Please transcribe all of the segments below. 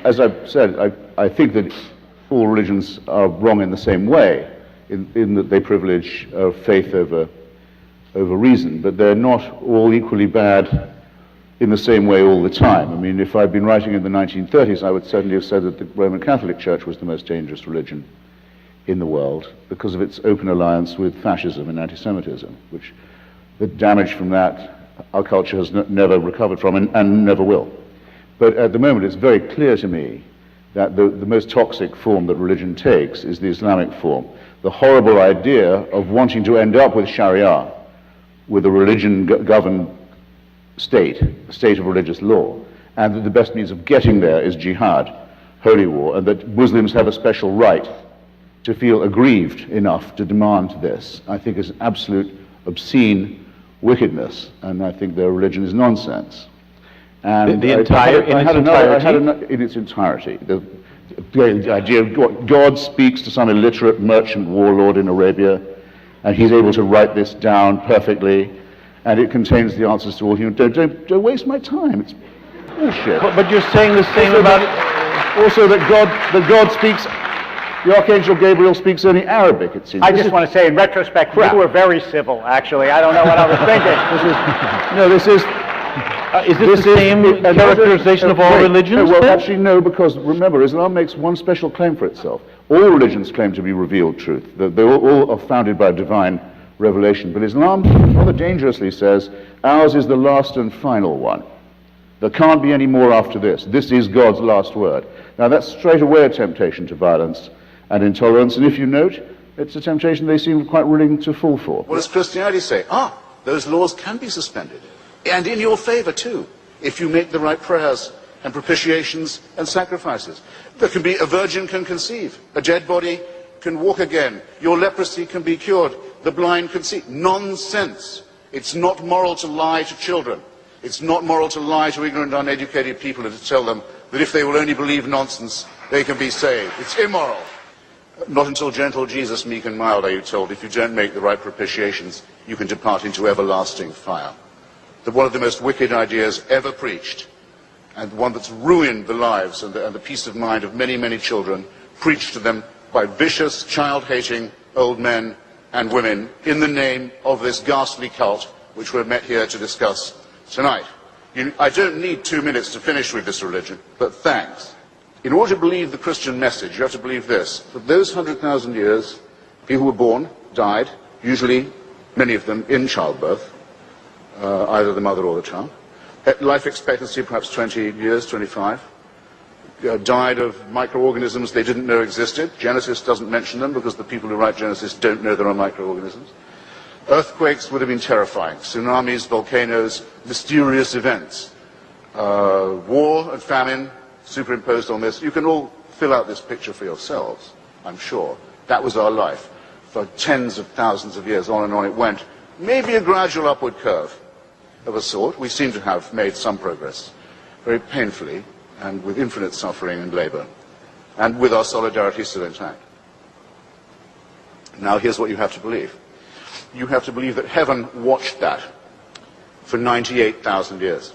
As I've said, I think that all religions are wrong in the same way, in that they privilege faith over reason, but they're not all equally bad in the same way all the time. I mean, if I'd been writing in the 1930s, I would certainly have said that the Roman Catholic Church was the most dangerous religion in the world because of its open alliance with fascism and anti-Semitism, which the damage from that our culture has never recovered from and never will. But at the moment, it's very clear to me that the most toxic form that religion takes is the Islamic form. The horrible idea of wanting to end up with Sharia, with a religion-governed state, a state of religious law, and that the best means of getting there is jihad, holy war, and that Muslims have a special right to feel aggrieved enough to demand this, I think is absolute obscene wickedness, and I think their religion is nonsense. And in its entirety. The idea of God speaks to some illiterate merchant warlord in Arabia, and he's able to write this down perfectly, and it contains the answers to all human. Don't waste my time. It's bullshit. But you're saying the same about it. Also, that God speaks. The Archangel Gabriel speaks only Arabic, it seems. I just want to say, in retrospect, you were very civil, actually. I don't know what I was thinking. This is the same characterization of all religions? Well, actually, no, because remember, Islam makes one special claim for itself. All religions claim to be revealed truth. They all are founded by divine revelation. But Islam rather dangerously says, ours is the last and final one. There can't be any more after this. This is God's last word. Now, that's straight away a temptation to violence and intolerance, and if you note, it's a temptation they seem quite willing to fall for. What does Christianity say? Those laws can be suspended. And in your favor, too, if you make the right prayers and propitiations and sacrifices. There can be, a virgin can conceive, a dead body can walk again, your leprosy can be cured, the blind can see. Nonsense. It's not moral to lie to children. It's not moral to lie to ignorant, uneducated people and to tell them that if they will only believe nonsense, they can be saved. It's immoral. Not until gentle Jesus, meek and mild, are you told, if you don't make the right propitiations, you can depart into everlasting fire. That one of the most wicked ideas ever preached, and one that's ruined the lives and the peace of mind of many, many children, preached to them by vicious, child-hating old men and women in the name of this ghastly cult which we're met here to discuss tonight. I don't need 2 minutes to finish with this religion, but thanks. In order to believe the Christian message, you have to believe this. For those 100,000 years, people were born, died, usually, many of them, in childbirth, either the mother or the child. Life expectancy, perhaps 20 years, 25. Died of microorganisms they didn't know existed. Genesis doesn't mention them because the people who write Genesis don't know there are microorganisms. Earthquakes would have been terrifying. Tsunamis, volcanoes, mysterious events. War and famine superimposed on this. You can all fill out this picture for yourselves, I'm sure. That was our life. For tens of thousands of years, on and on it went. Maybe a gradual upward curve of a sort. We seem to have made some progress, very painfully, and with infinite suffering and labor, and with our solidarity still intact. Now here's what you have to believe. You have to believe that heaven watched that for 98,000 years.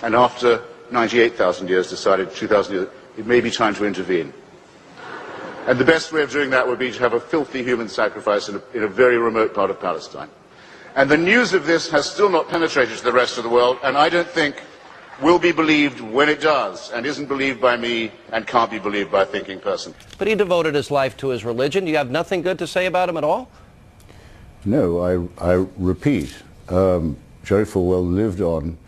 And after 98,000 years decided 2,000 years, it may be time to intervene. And the best way of doing that would be to have a filthy human sacrifice in a very remote part of Palestine. And the news of this has still not penetrated to the rest of the world, and I don't think will be believed when it does, and isn't believed by me, and can't be believed by a thinking person. But he devoted his life to his religion. Do you have nothing good to say about him at all? No, I repeat, Jerry Falwell lived on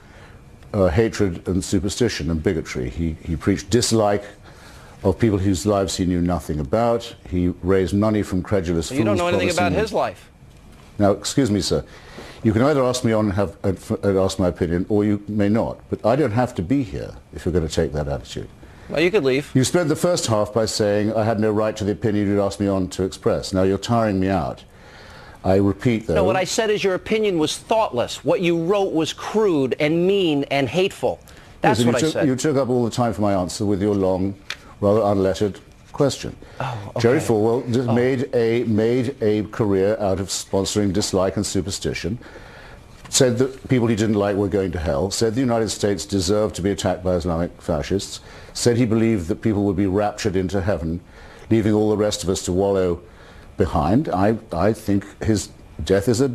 hatred and superstition and bigotry. He preached dislike of people whose lives he knew nothing about. He raised money from credulous fools. You don't know anything about his life. Now, excuse me, sir. You can either ask me on and ask my opinion, or you may not. But I don't have to be here if you're going to take that attitude. Well, you could leave. You spent the first half by saying I had no right to the opinion you'd asked me on to express. Now you're tiring me out. I repeat, though. No, what I said is your opinion was thoughtless. What you wrote was crude and mean and hateful. That's what I said. You took up all the time for my answer with your long, rather unlettered question. Oh, okay. Jerry Falwell made a career out of sponsoring dislike and superstition, said that people he didn't like were going to hell, said the United States deserved to be attacked by Islamic fascists, said he believed that people would be raptured into heaven, leaving all the rest of us to wallow behind. I think his death is a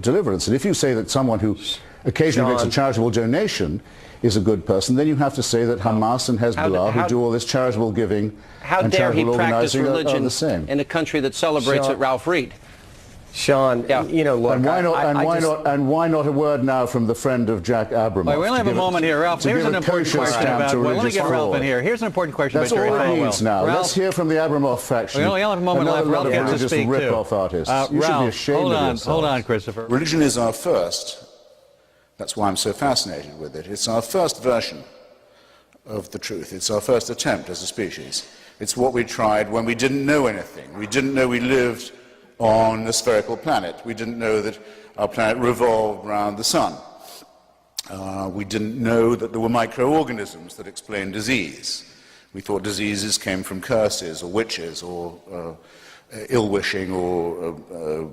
deliverance. And if you say that someone who occasionally makes a charitable donation is a good person, then you have to say that Hamas and Hezbollah, who do all this charitable giving and charitable organizing, are the same. In a country that celebrates it, Ralph Reed. Sean, you know, look, and why not a word now from the friend of Jack Abramoff? Wait, we only have a moment here, Ralph. Here's an important question about. Well, let me get Ralph in here. Here's an important question about Jerry Falwell. That's all it needs now. Ralph, let's hear from the Abramoff faction. We only have a moment left. Ralph gets to speak rip-off artists. You should be ashamed of yourself. Hold on, Christopher. Religion is our first. That's why I'm so fascinated with it. It's our first version of the truth. It's our first attempt as a species. It's what we tried when we didn't know anything. We didn't know we lived on a spherical planet. We didn't know that our planet revolved around the sun. We didn't know that there were microorganisms that explained disease. We thought diseases came from curses or witches or ill-wishing or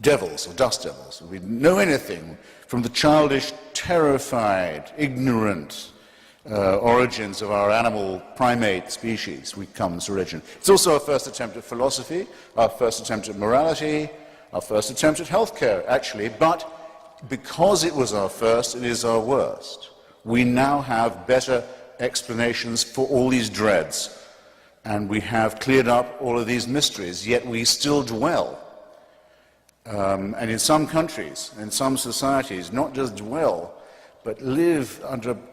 devils or dust devils. We didn't know anything from the childish, terrified, ignorant origins of our animal primate species. We come to religion. It's also our first attempt at philosophy, our first attempt at morality, our first attempt at healthcare, actually, but because it was our first, it is our worst. We now have better explanations for all these dreads, and we have cleared up all of these mysteries, yet we still dwell. And in some countries, in some societies, not just dwell, but live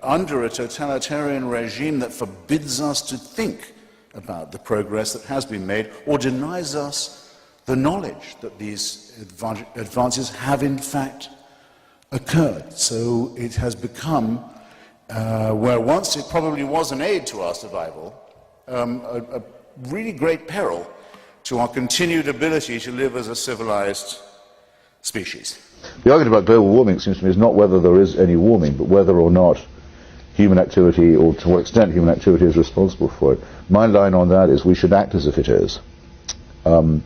under a totalitarian regime that forbids us to think about the progress that has been made or denies us the knowledge that these advances have in fact occurred. So it has become, where once it probably was an aid to our survival, a really great peril to our continued ability to live as a civilized species. The argument about global warming, it seems to me, is not whether there is any warming, but whether or not human activity, or to what extent human activity is responsible for it. My line on that is we should act as if it is. For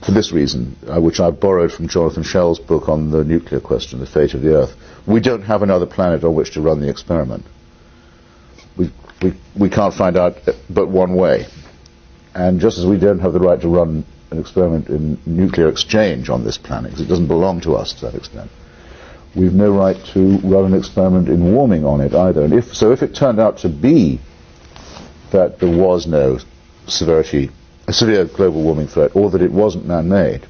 this reason, which I borrowed from Jonathan Schell's book on the nuclear question, the fate of the Earth. We don't have another planet on which to run the experiment. We can't find out but one way. And just as we don't have the right to run an experiment in nuclear exchange on this planet, because it doesn't belong to us to that extent, we've no right to run an experiment in warming on it either. And if it turned out to be that there was no severe global warming threat, or that it wasn't man-made,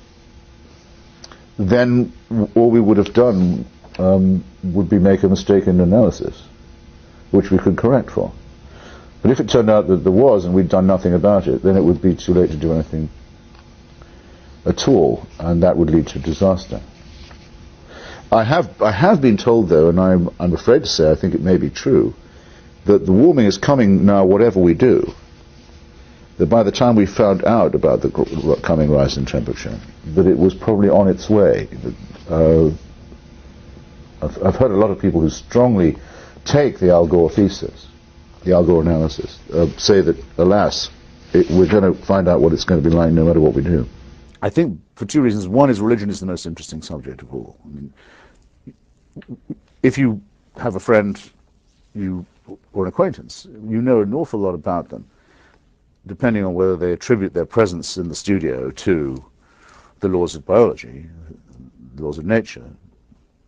then all we would have done would be make a mistake in analysis, which we could correct for. But if it turned out that there was and we'd done nothing about it, then it would be too late to do anything at all, and that would lead to disaster. I have been told, though, and I'm afraid to say I think it may be true, that the warming is coming now whatever we do. That by the time we found out about the coming rise in temperature, that it was probably on its way. I've heard a lot of people who strongly take the Al Gore thesis, the Al Gore analysis, say that, alas, we're going to find out what it's going to be like no matter what we do. I think for two reasons. One is religion is the most interesting subject of all. I mean, if you have a friend or an acquaintance, you know an awful lot about them, depending on whether they attribute their presence in the studio to the laws of biology, the laws of nature,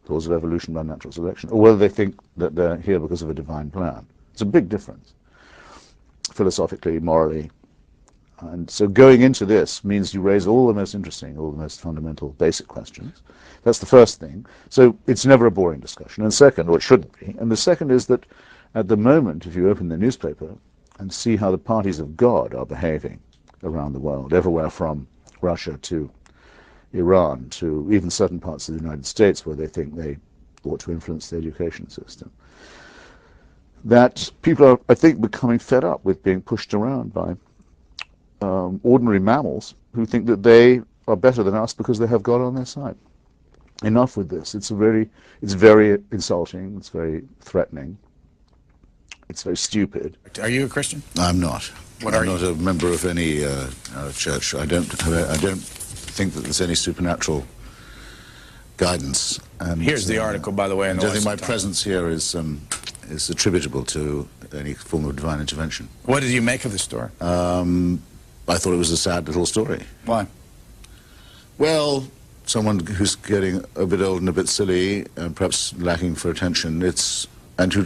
the laws of evolution by natural selection, or whether they think that they're here because of a divine plan. It's a big difference, philosophically, morally. And so going into this means you raise all the most interesting, all the most fundamental, basic questions. That's the first thing. So it's never a boring discussion. And second, or it shouldn't be, and the second is that at the moment, if you open the newspaper and see how the parties of God are behaving around the world, everywhere from Russia to Iran to even certain parts of the United States where they think they ought to influence the education system, that people are, I think, becoming fed up with being pushed around by ordinary mammals who think that they are better than us because they have God on their side. Enough with this. It's very insulting. It's very threatening. It's very stupid. Are you a Christian? I'm not. What are you? I'm not a member of any church. I don't think that there's any supernatural guidance. And here's the article, by the way. I don't think my presence here is attributable to any form of divine intervention. What did you make of the story? I thought it was a sad little story. Why? Well, someone who's getting a bit old and a bit silly and perhaps lacking for attention, and who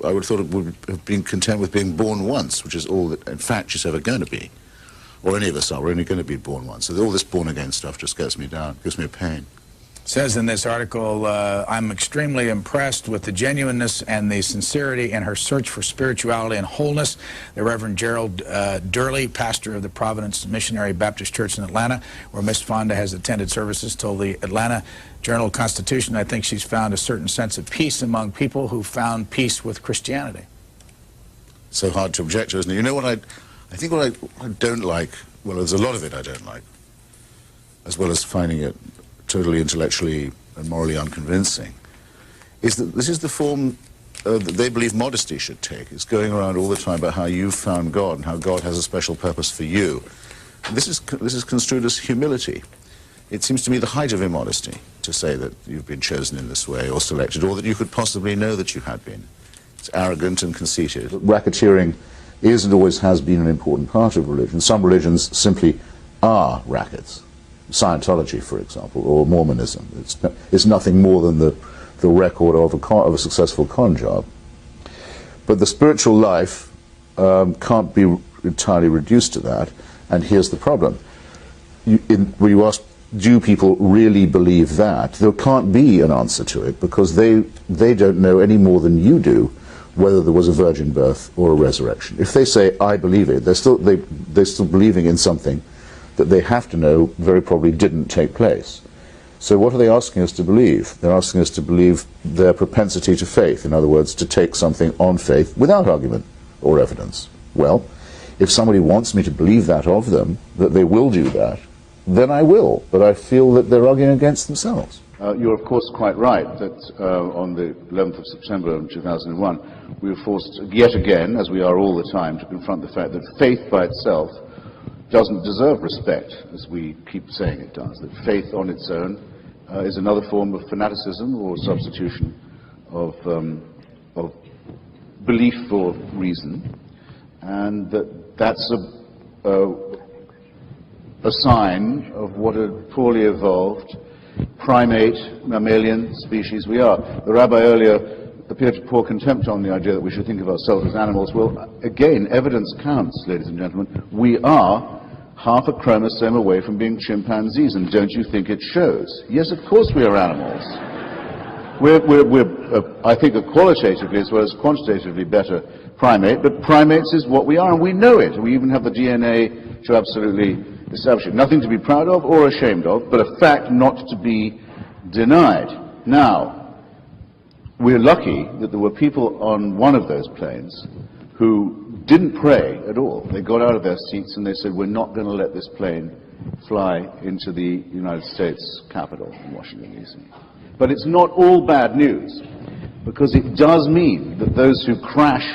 I would have thought it would have been content with being born once, which is all that, in fact, she's ever going to be. Or any of us are. We're only going to be born once. So all this born-again stuff just gets me down, gives me a pain. It says in this article, I'm extremely impressed with the genuineness and the sincerity in her search for spirituality and wholeness. The Reverend Gerald Durley, pastor of the Providence Missionary Baptist Church in Atlanta, where Miss Fonda has attended services, told the Atlanta Journal-Constitution, I think she's found a certain sense of peace among people who found peace with Christianity. So hard to object to, isn't it? You know what I think what I don't like, well, there's a lot of it I don't like, as well as finding it totally intellectually and morally unconvincing, is that this is the form that they believe modesty should take. It's going around all the time about how you've found God and how God has a special purpose for you. And this is construed as humility. It seems to me the height of immodesty to say that you've been chosen in this way or selected, or that you could possibly know that you had been. It's arrogant and conceited. Racketeering is and always has been an important part of religion. Some religions simply are rackets. Scientology, for example, or Mormonism. It's nothing more than the record of a successful con job. But the spiritual life can't be entirely reduced to that, and here's the problem. When you ask, do people really believe that? There can't be an answer to it, because they don't know any more than you do whether there was a virgin birth or a resurrection. If they say, I believe it, they're still believing in something that they have to know very probably didn't take place. So what are they asking us to believe? They're asking us to believe their propensity to faith, in other words, to take something on faith without argument or evidence. Well, if somebody wants me to believe that of them, that they will do that, then I will, but I feel that they're arguing against themselves. You're of course quite right that on the 11th of September 2001 we were forced yet again, as we are all the time, to confront the fact that faith by itself doesn't deserve respect, as we keep saying it does. That faith on its own is another form of fanaticism or substitution of belief for reason, and that's a sign of what a poorly evolved primate, mammalian species we are. The rabbi earlier appeared to pour contempt on the idea that we should think of ourselves as animals. Well, again, evidence counts, ladies and gentlemen. We are half a chromosome away from being chimpanzees, and don't you think it shows? Yes, of course we are animals. We're I think, a qualitatively as well as quantitatively better primate, but primates is what we are, and we know it. We even have the DNA to absolutely establish it. Nothing to be proud of or ashamed of, but a fact not to be denied. Now, we're lucky that there were people on one of those planes who didn't pray at all. They got out of their seats and they said, we're not going to let this plane fly into the United States Capitol in Washington, D.C. But it's not all bad news, because it does mean that those who crash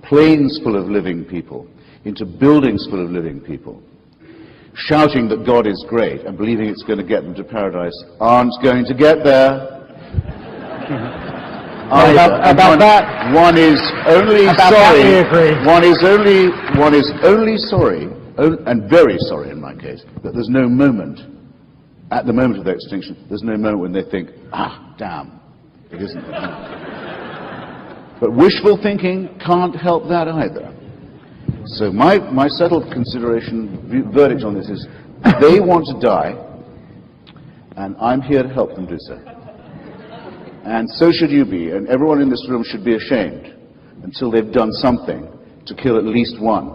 planes full of living people into buildings full of living people, shouting that God is great and believing it's going to get them to paradise, aren't going to get there. About that, one is only sorry. One is only sorry, and very sorry in my case, that there's no moment, at the moment of their extinction, there's no moment when they think, ah, damn, it isn't. But wishful thinking can't help that either. So my settled verdict on this is, they want to die, and I'm here to help them do so. And so should you be, and everyone in this room should be ashamed until they've done something to kill at least one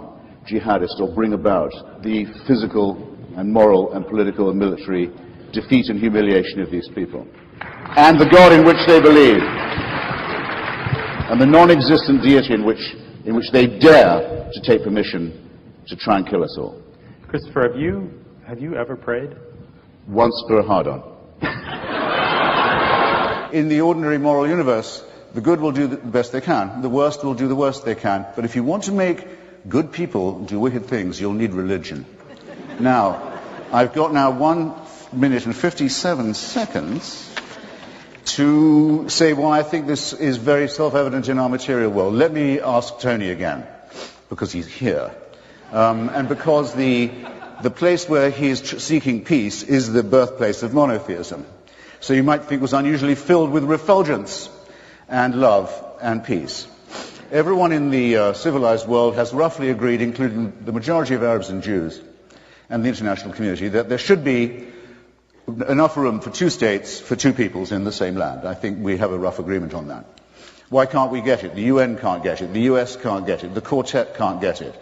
jihadist or bring about the physical and moral and political and military defeat and humiliation of these people. And the God in which they believe. And the non-existent deity in which they dare to take permission to try and kill us all. Christopher, have you ever prayed? Once for a hard-on. In the ordinary moral universe, the good will do the best they can, the worst will do the worst they can. But if you want to make good people do wicked things, you'll need religion. Now, I've got now 1 minute and 57 seconds. to say why I think this is very self-evident in our material world. Let me ask Tony again, because he's here, and because the place where he is seeking peace is the birthplace of monotheism. So you might think it was unusually filled with refulgence and love and peace. Everyone in the civilized world has roughly agreed, including the majority of Arabs and Jews and the international community, that there should be enough room for two states, for two peoples in the same land. I think we have a rough agreement on that. Why can't we get it? The UN can't get it. The US can't get it. The Quartet can't get it.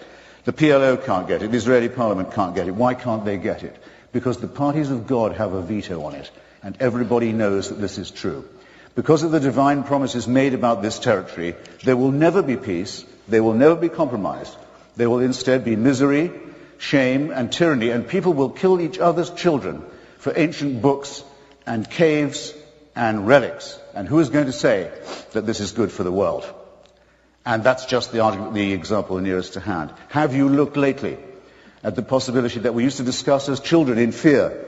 The PLO can't get it. The Israeli Parliament can't get it. Why can't they get it? Because the parties of God have a veto on it, and everybody knows that this is true. Because of the divine promises made about this territory, there will never be peace, there will never be compromise. There will instead be misery, shame, and tyranny, and people will kill each other's children for ancient books and caves and relics. And who is going to say that this is good for the world? And that's just the example nearest to hand. Have you looked lately at the possibility that we used to discuss as children in fear?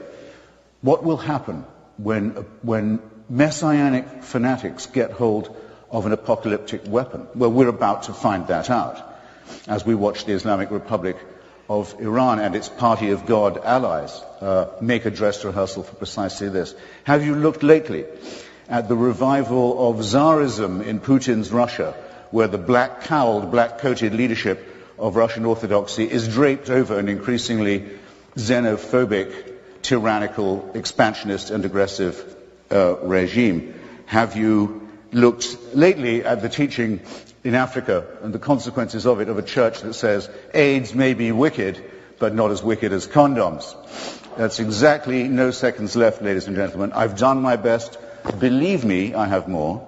What will happen when messianic fanatics get hold of an apocalyptic weapon? Well, we're about to find that out as we watch the Islamic Republic of Iran and its party of God allies make a dress rehearsal for precisely this. Have you looked lately at the revival of Tsarism in Putin's Russia, where the black-cowled, black-coated leadership of Russian Orthodoxy is draped over an increasingly xenophobic, tyrannical, expansionist and aggressive regime? Have you looked lately at the teaching in Africa and the consequences of it, of a church that says AIDS may be wicked, but not as wicked as condoms? That's exactly no seconds left, ladies and gentlemen. I've done my best. Believe me, I have more.